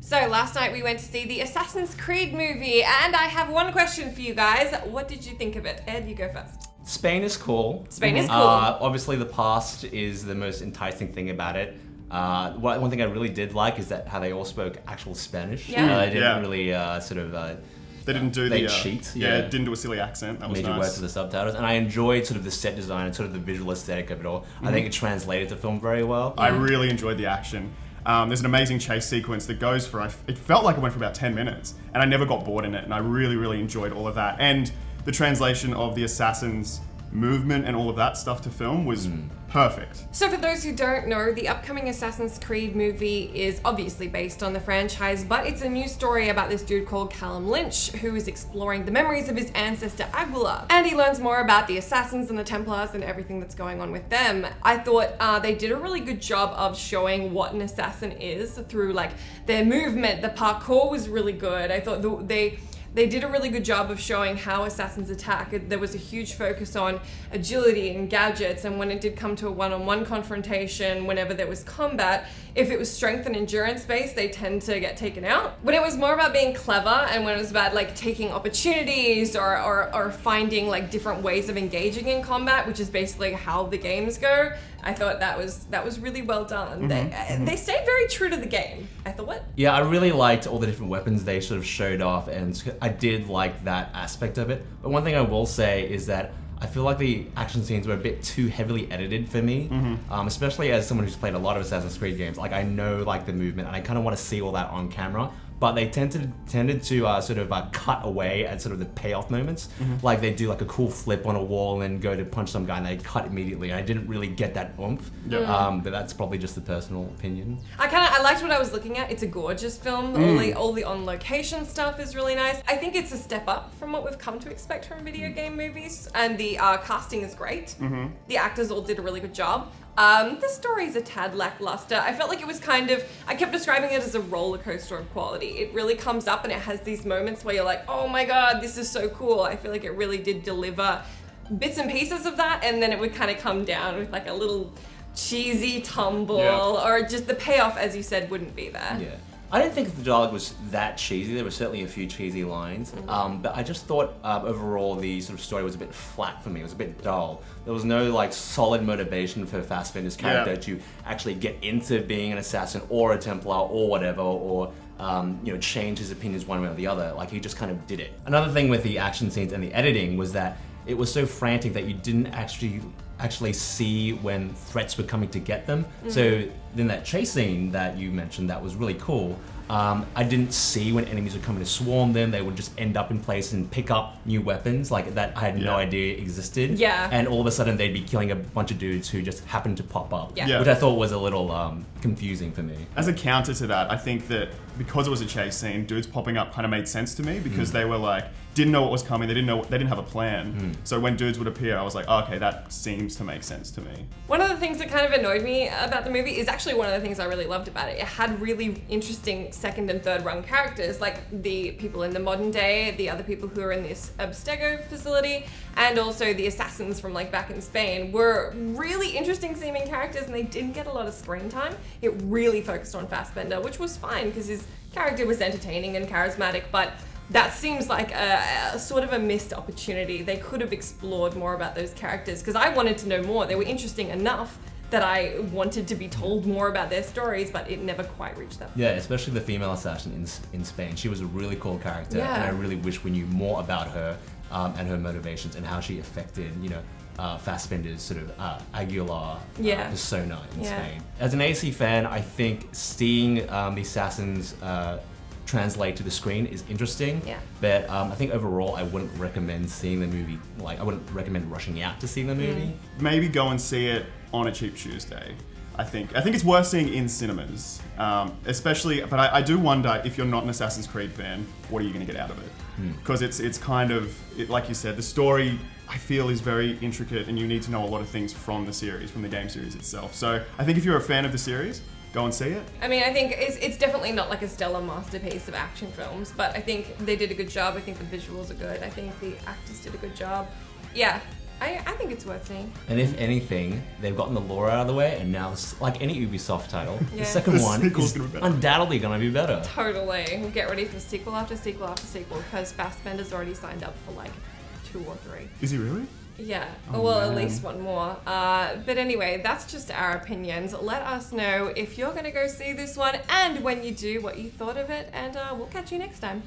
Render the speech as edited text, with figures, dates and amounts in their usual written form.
So last night we went to see the Assassin's Creed movie, and I have one question for you guys. What did you think of it? Ed, you go first. Spain is cool. Spain is cool. Obviously, the past is the most enticing thing about it. One thing I really did like is that how they all spoke actual Spanish. Yeah. They didn't really They didn't do they cheat. didn't do a silly accent. That was major nice. words to the subtitles, and I enjoyed sort of the set design and sort of the visual aesthetic of it all. I think it translated to film very well. I really enjoyed the action. There's an amazing chase sequence that goes for, it felt like it went for about 10 minutes, and I never got bored in it, and I really, really enjoyed all of that. And the translation of the assassins' movement and all of that stuff to film was perfect. So for those who don't know, the upcoming Assassin's Creed movie is obviously based on the franchise, but it's a new story about this dude called Callum Lynch, who is exploring the memories of his ancestor Aguilar. And he learns more about the Assassins and the Templars and everything that's going on with them. I thought they did a really good job of showing what an assassin is through like their movement. The parkour was really good. I thought they did a really good job of showing how assassins attack. There was a huge focus on agility and gadgets, and when it did come to a one-on-one confrontation, whenever there was combat, if it was strength and endurance based, they tend to get taken out. When it was more about being clever, and when it was about like taking opportunities or finding like different ways of engaging in combat, which is basically how the games go, I thought that was really well done. They stayed very true to the game, I thought. Yeah, I really liked all the different weapons they sort of showed off, and I did like that aspect of it. But one thing I will say is that I feel like the action scenes were a bit too heavily edited for me, especially as someone who's played a lot of Assassin's Creed games. Like, I know like the movement, and I kind of want to see all that on camera. But they tended to sort of cut away at sort of the payoff moments. Like they do like a cool flip on a wall and go to punch some guy and they cut immediately. And I didn't really get that oomph. But that's probably just a personal opinion. I liked what I was looking at. It's a gorgeous film. All the on location stuff is really nice. I think it's a step up from what we've come to expect from video game movies. And the casting is great. The actors all did a really good job. The story's a tad lackluster. I felt like it was I kept describing it as a roller coaster of quality. It really comes up and it has these moments where you're like, oh my god, this is so cool. I feel like it really did deliver bits and pieces of that, and then it would kind of come down with like a little cheesy tumble, or just the payoff, as you said, wouldn't be there. Yeah. I didn't think the dialogue was that cheesy. There were certainly a few cheesy lines, but I just thought overall the sort of story was a bit flat for me. It was a bit dull. There was no like solid motivation for Fassbender's character to actually get into being an assassin or a Templar or whatever, or change his opinions one way or the other. Like, he just kind of did it. Another thing with the action scenes and the editing was that it was so frantic that you didn't actually see when threats were coming to get them. So then that chase scene that you mentioned, that was really cool. I didn't see when enemies were coming to swarm them. They would just end up in place and pick up new weapons like that I had no idea existed. Yeah. And all of a sudden they'd be killing a bunch of dudes who just happened to pop up. Yeah. Which I thought was a little confusing for me. As a counter to that, I think that because it was a chase scene, dudes popping up kind of made sense to me, because they were like, didn't know what was coming, they didn't have a plan. So when dudes would appear, I was like, oh, okay, that seems to make sense to me. One of the things that kind of annoyed me about the movie is actually one of the things I really loved about it. It had really interesting second and third rung characters, like the people in the modern day, the other people who are in this Abstergo facility, and also the assassins from like back in Spain were really interesting seeming characters, and they didn't get a lot of screen time. It really focused on Fassbender, which was fine because his character was entertaining and charismatic, but that seems like a sort of a missed opportunity. They could have explored more about those characters, because I wanted to know more. They were interesting enough that I wanted to be told more about their stories, but it never quite reached that. Yeah, especially the female assassin in Spain. She was a really cool character, and I really wish we knew more about her and her motivations and how she affected, Fassbender's sort of Aguilar persona in Spain. As an AC fan, I think seeing the assassins translate to the screen is interesting, but I think overall I wouldn't recommend seeing the movie. Like, I wouldn't recommend rushing out to see the movie. Maybe go and see it on a cheap Tuesday. I think it's worth seeing in cinemas, especially. But I do wonder, if you're not an Assassin's Creed fan, what are you going to get out of it? Because it's kind of like you said, the story I feel is very intricate, and you need to know a lot of things from the series, from the game series itself. So I think if you're a fan of the series, go and see it. I mean, I think it's definitely not like a stellar masterpiece of action films, but I think they did a good job. I think the visuals are good. I think the actors did a good job. Yeah, I think it's worth seeing. And if anything, they've gotten the lore out of the way, and now, like any Ubisoft title, Yeah. the second The one sequel's is gonna be better. undoubtedly going to be better. Totally. We'll get ready for sequel after sequel after sequel because Fassbender's already signed up for like 2 or 3. Is he really? Yeah, Oh, well, man. at least one more. But anyway, that's just our opinions. Let us know if you're going to go see this one and when you do, what you thought of it, and we'll catch you next time.